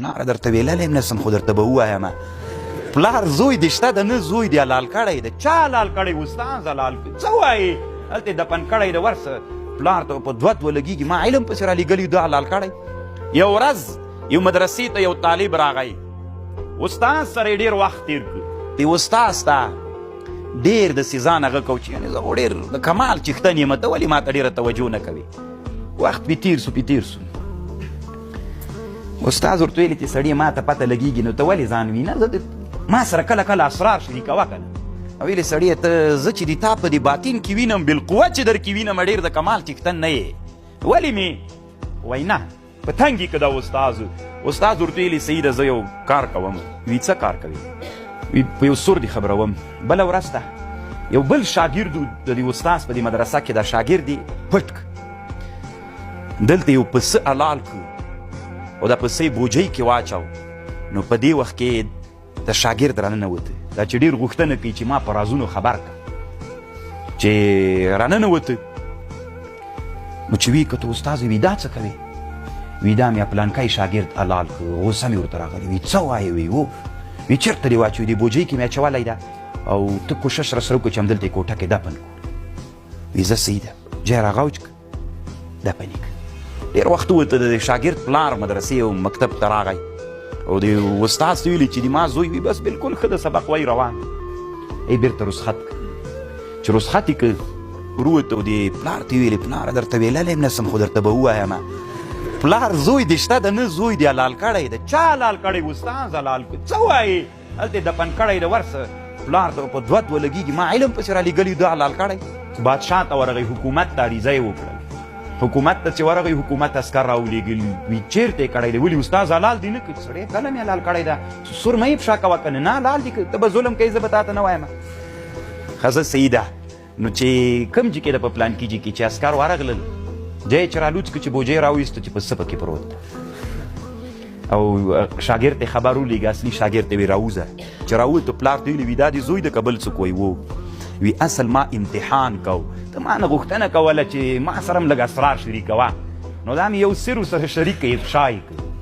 پلاره درته ویللی هم نسم خو درته به ووایم پلار زوی دې شته د نه زوی دې حلال کړی د چا حلال کړی استاز حلال څه وایې هلته یې دفن کړی د ورسه پلار ته په دوه لګېږي ما علم پسې رالیږلی دا حلال کړی یو ورځ یو مدرسې ته یو طالب راغی استاز سره یې ډېر وخت تېر کړو دی استاز ته ډېر د سیزان هغه کو چې یعنې زه خو ډېر د کمال چښتن یم ته ولې ما ته ډېره توجه نه کوې وخت پې تېر سو استاز ورته ویلې چې سړي ما ته پته لګېږي نو ته ولې ځان وینه زه ما سره کله کله اسرار شریکوه که نه ویلې سړیه ته زه چې د تا په دې باطن کې وینم بالقوه چې در کې وینم ډېر د کمال چښتن نه یې ولې مې وایي نه په تنګ یې که دا استاز ورته ویلې سیده زه یو کار کوم وی څه کار کوي وی په یو سور دې خبروم بله ورځ ته یو بل شاګرد د دې استاز په دې مدرسه کې دا شاګرد یې پټ دلته یو پسه حلال کړو او دا پسه یې بوجۍ کې واچو نو په دې وخت کې د شاګرد راننوته دا چې ډېر غوښتنه کوي چې ما په رازونو خبر کړه چې راننوته نو چې وی که ته استاز وي دا څه کوې وی دا مې پلانکی شاګرد حلال کړو غوسه مې ورته راغلې وی څه وایې وی وی چېرته دې واچوي دې بوجۍ کې مې اچولی ده او ته کوشش راسره وکړو چې همدلته یې کوټه کې دفن کړو وی زه صحیح ده جای راغوچ که دفن یې کړه ډېر وخت ووته د شاګرد پلار مدرسې او مکتب ته راغی او د استاز ته ویلي چې د ما زوی وي بس بلکل ښه د سبق وایي روان ای بېرته رخصت کړه چې رخصت یې کړ وروته او د پلار ته ویلې پلاره درته ویللی هم نسم خو درته به ووایم پلار زوی دې شته د نه زوی دې حلال کړی د چا حلال کړی استاز حلال څه وایې هلته یې دفن کړی د ورسه پلار ته په دوه لګېږي ما علم پسې رالیږلی دا حلال کړی بادشاه ته ورغی حکومت ته عریضه یې وکړل حکومت ته چې ورغی حکومت عسکر راولېږل وي چېرته یې کړی دی ولې استاز حلال دی نه که سړی کله مې حلال کړی ده سور مه یې پښه کوه که نه حلال دي که ته به ظلم کوې زه به تا ته نه وایم ښځه صحیح ده نو چې کوم جي کې ده په پلانکي جي کې چې عسکر ورغلل جای چې رالوڅ کړه چې بوجۍ راوایسته چې په څه پکې پروت او شاګرد ته خبر ولېږه اصلي شاګرد ته وی راوځه چې راووته پلار ته ویلي وي دا دې زوی د که بل څوک وایي وی اصل ما امتحان کو ته ما نه غوښتنه کوله چې ما سره هم لږ اسرار شریکوه نو دا مې یو سر ورسره شریک کړه افشا یې کړه